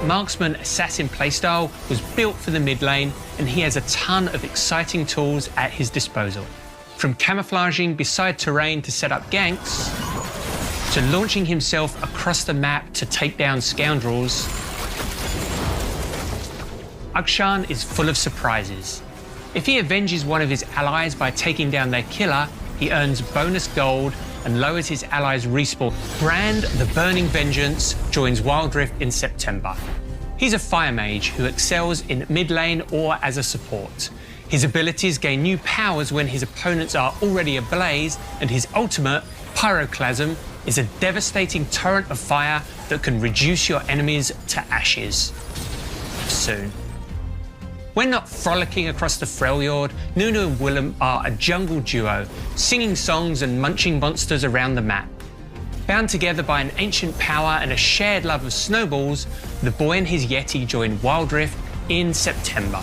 marksman assassin playstyle was built for the mid lane, and he has a ton of exciting tools at his disposal. From camouflaging beside terrain to set up ganks, to launching himself across the map to take down scoundrels, Akshan is full of surprises. If he avenges one of his allies by taking down their killer, he earns bonus gold and lowers his allies' respawn. Brand the Burning Vengeance joins Wild Rift in September. He's a fire mage who excels in mid lane or as a support. His abilities gain new powers when his opponents are already ablaze, and his ultimate, Pyroclasm, is a devastating torrent of fire that can reduce your enemies to ashes. Soon. When not frolicking across the Freljord, Nunu and Willem are a jungle duo, singing songs and munching monsters around the map. Bound together by an ancient power and a shared love of snowballs, the boy and his Yeti join Wild Rift in September.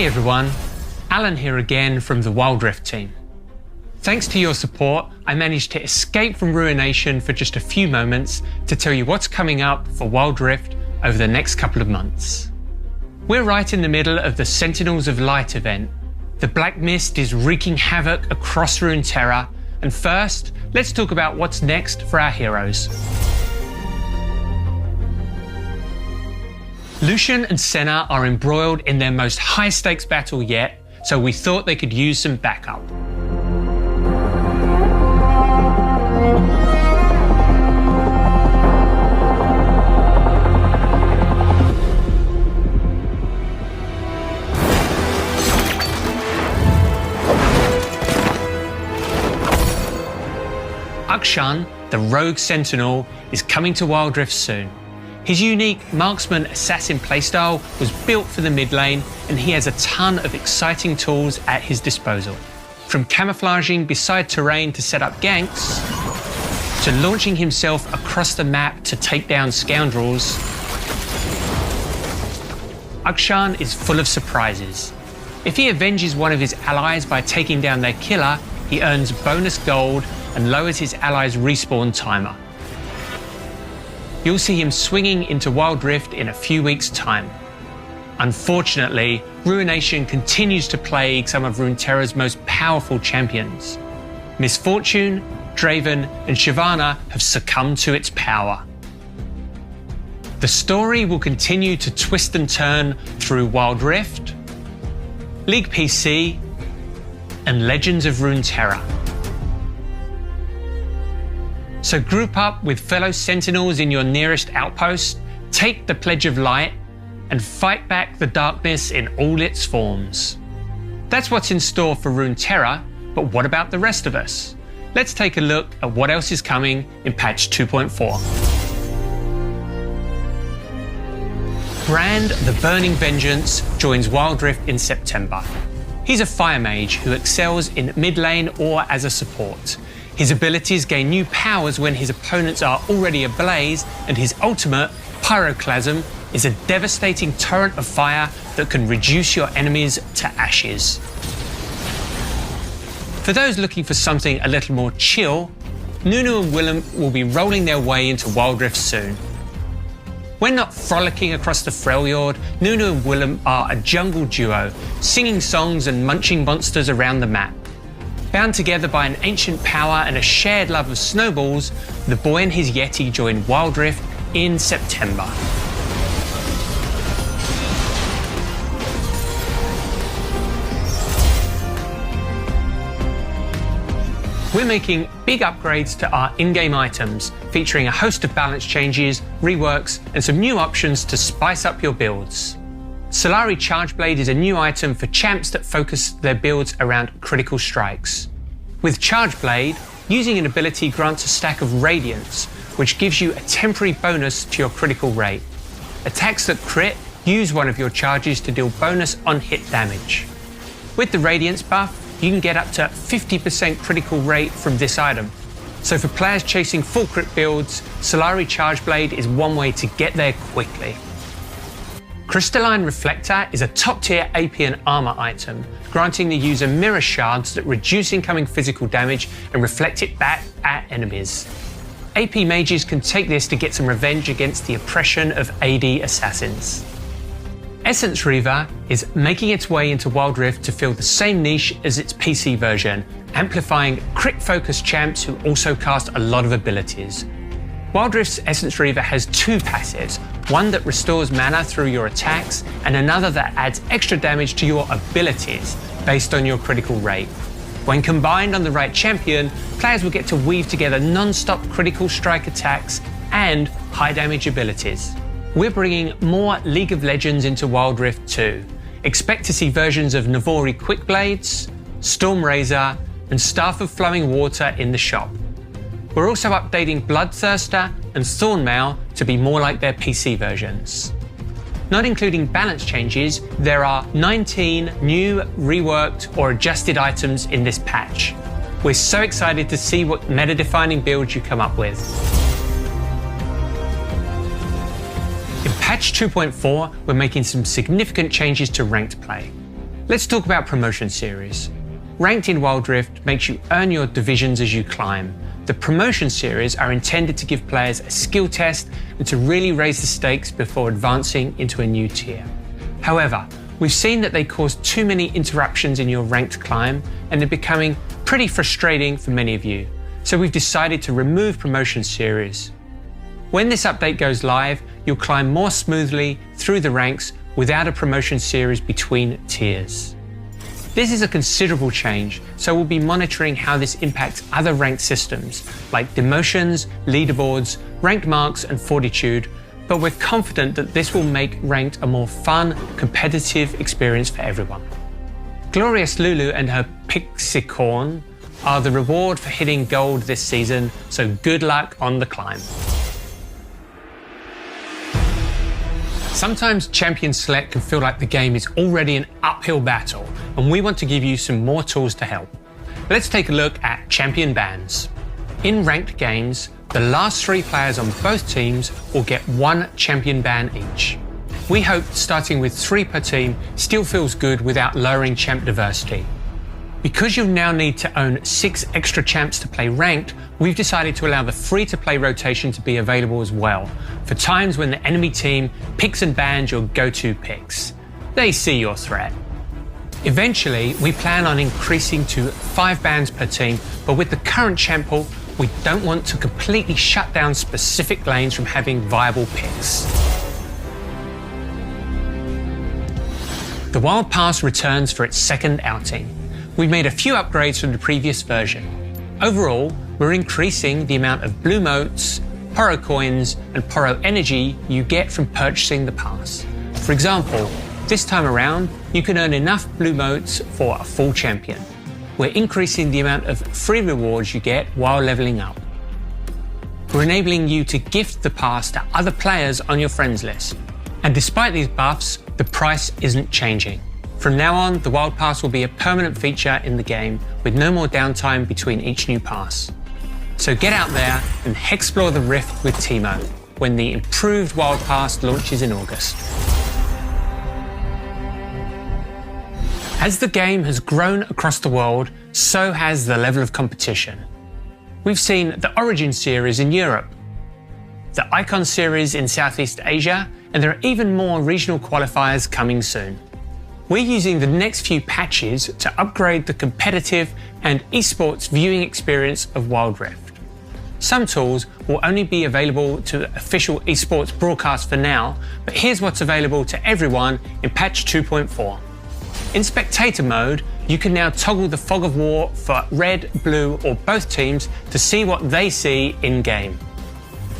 Hey everyone, Alan here again from the Wild Rift team. Thanks to your support, I managed to escape from Ruination for just a few moments to tell you what's coming up for Wild Rift over the next couple of months. We're right in the middle of the Sentinels of Light event. The Black Mist is wreaking havoc across Runeterra, and first, let's talk about what's next for our heroes. Lucian and Senna are embroiled in their most high-stakes battle yet, so we thought they could use some backup. Akshan, the rogue sentinel, is coming to Wild Rift soon. His unique marksman assassin playstyle was built for the mid lane, and he has a ton of exciting tools at his disposal. From camouflaging beside terrain to set up ganks, to launching himself across the map to take down scoundrels, Akshan is full of surprises. If he avenges one of his allies by taking down their killer, he earns bonus gold and lowers his allies' respawn timer. You'll see him swinging into Wild Rift in a few weeks' time. Unfortunately, Ruination continues to plague some of Runeterra's most powerful champions. Misfortune, Draven, and Shyvana have succumbed to its power. The story will continue to twist and turn through Wild Rift, League PC, and Legends of Runeterra. So group up with fellow sentinels in your nearest outpost, take the Pledge of Light, and fight back the darkness in all its forms. That's what's in store for Runeterra, but what about the rest of us? Let's take a look at what else is coming in patch 2.4. Brand the Burning Vengeance joins Wild Rift in September. He's a fire mage who excels in mid lane or as a support. His abilities gain new powers when his opponents are already ablaze, and his ultimate, Pyroclasm, is a devastating torrent of fire that can reduce your enemies to ashes. For those looking for something a little more chill, Nunu and Willem will be rolling their way into Wild Rift soon. When not frolicking across the Freljord, Nunu and Willem are a jungle duo, singing songs and munching monsters around the map. Bound together by an ancient power and a shared love of snowballs, the boy and his Yeti join Wild Rift in September. We're making big upgrades to our in-game items, featuring a host of balance changes, reworks, and some new options to spice up your builds. Solari Charge Blade is a new item for champs that focus their builds around critical strikes. With Charge Blade, using an ability grants a stack of Radiance, which gives you a temporary bonus to your critical rate. Attacks that crit use one of your charges to deal bonus on-hit damage. With the Radiance buff, you can get up to 50% critical rate from this item. So for players chasing full crit builds, Solari Charge Blade is one way to get there quickly. Crystalline Reflector is a top-tier AP and armor item, granting the user mirror shards that reduce incoming physical damage and reflect it back at enemies. AP mages can take this to get some revenge against the oppression of AD assassins. Essence Reaver is making its way into Wild Rift to fill the same niche as its PC version, amplifying crit-focused champs who also cast a lot of abilities. Wild Rift's Essence Reaver has two passives, one that restores mana through your attacks, and another that adds extra damage to your abilities based on your critical rate. When combined on the right champion, players will get to weave together non-stop critical strike attacks and high damage abilities. We're bringing more League of Legends into Wild Rift too. Expect to see versions of Navori Quickblades, Storm Razor, and Staff of Flowing Water in the shop. We're also updating Bloodthirster and Thornmail to be more like their PC versions. Not including balance changes, there are 19 new, reworked, or adjusted items in this patch. We're so excited to see what meta-defining builds you come up with. In patch 2.4, we're making some significant changes to ranked play. Let's talk about promotion series. Ranked in Wild Rift makes you earn your divisions as you climb. The promotion series are intended to give players a skill test and to really raise the stakes before advancing into a new tier. However, we've seen that they cause too many interruptions in your ranked climb and they're becoming pretty frustrating for many of you. So we've decided to remove promotion series. When this update goes live, you'll climb more smoothly through the ranks without a promotion series between tiers. This is a considerable change, so we'll be monitoring how this impacts other ranked systems like demotions, leaderboards, ranked marks, and fortitude, but we're confident that this will make ranked a more fun, competitive experience for everyone. Glorious Lulu and her Pixicorn are the reward for hitting gold this season, so good luck on the climb. Sometimes champion select can feel like the game is already an uphill battle, and we want to give you some more tools to help. Let's take a look at champion bans. In ranked games, the last 3 players on both teams will get 1 champion ban each. We hope starting with 3 per team still feels good without lowering champ diversity. Because you'll now need to own 6 extra champs to play ranked, we've decided to allow the free-to-play rotation to be available as well, for times when the enemy team picks and bans your go-to picks. They see your threat. Eventually, we plan on increasing to 5 bans per team, but with the current champ pool, we don't want to completely shut down specific lanes from having viable picks. The Wild Pass returns for its second outing. We've made a few upgrades from the previous version. Overall, we're increasing the amount of blue motes, Poro coins, and Poro energy you get from purchasing the pass. For example, this time around, you can earn enough blue motes for a full champion. We're increasing the amount of free rewards you get while leveling up. We're enabling you to gift the pass to other players on your friends list. And despite these buffs, the price isn't changing. From now on, the Wild Pass will be a permanent feature in the game with no more downtime between each new pass. So get out there and explore the Rift with Timo when the improved Wild Pass launches in August. As the game has grown across the world, so has the level of competition. We've seen the Origin series in Europe, the Icon series in Southeast Asia, and there are even more regional qualifiers coming soon. We're using the next few patches to upgrade the competitive and esports viewing experience of Wild Rift. Some tools will only be available to official esports broadcasts for now, but here's what's available to everyone in patch 2.4. In spectator mode, you can now toggle the fog of war for red, blue, or both teams to see what they see in-game.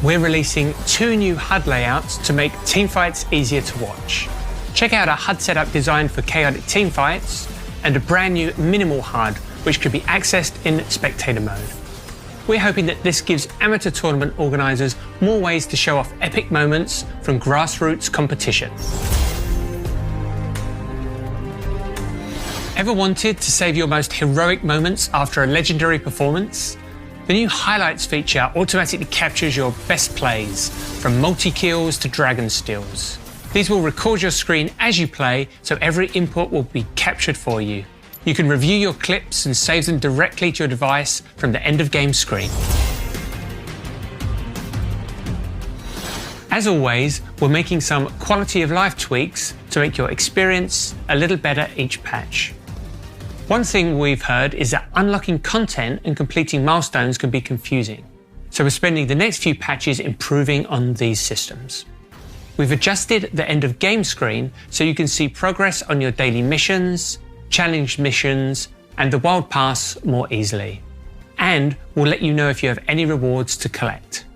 We're releasing 2 new HUD layouts to make teamfights easier to watch. Check out a HUD setup designed for chaotic teamfights and a brand new minimal HUD, which could be accessed in spectator mode. We're hoping that this gives amateur tournament organisers more ways to show off epic moments from grassroots competition. Ever wanted to save your most heroic moments after a legendary performance? The new Highlights feature automatically captures your best plays, from multi-kills to dragon steals. These will record your screen as you play, so every input will be captured for you. You can review your clips and save them directly to your device from the end of game screen. As always, we're making some quality of life tweaks to make your experience a little better each patch. One thing we've heard is that unlocking content and completing milestones can be confusing, so we're spending the next few patches improving on these systems. We've adjusted the end of game screen so you can see progress on your daily missions, challenge missions, and the Wild Pass more easily. And we'll let you know if you have any rewards to collect.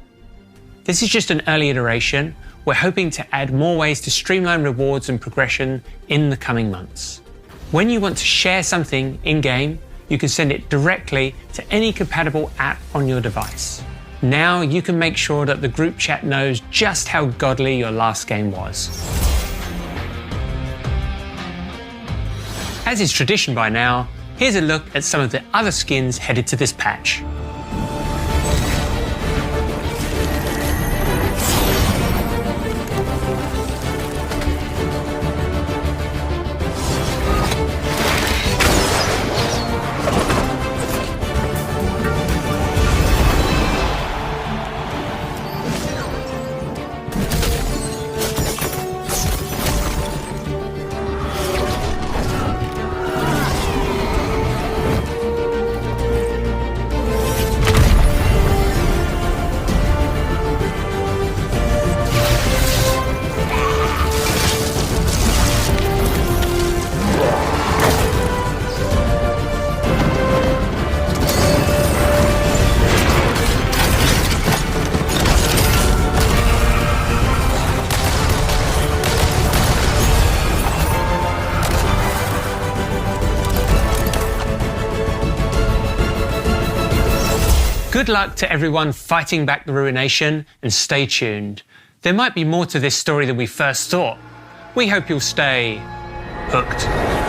This is just an early iteration. We're hoping to add more ways to streamline rewards and progression in the coming months. When you want to share something in-game, you can send it directly to any compatible app on your device. Now you can make sure that the group chat knows just how godly your last game was. As is tradition by now, here's a look at some of the other skins headed to this patch. Good luck to everyone fighting back the ruination, and stay tuned. There might be more to this story than we first thought. We hope you'll stay hooked.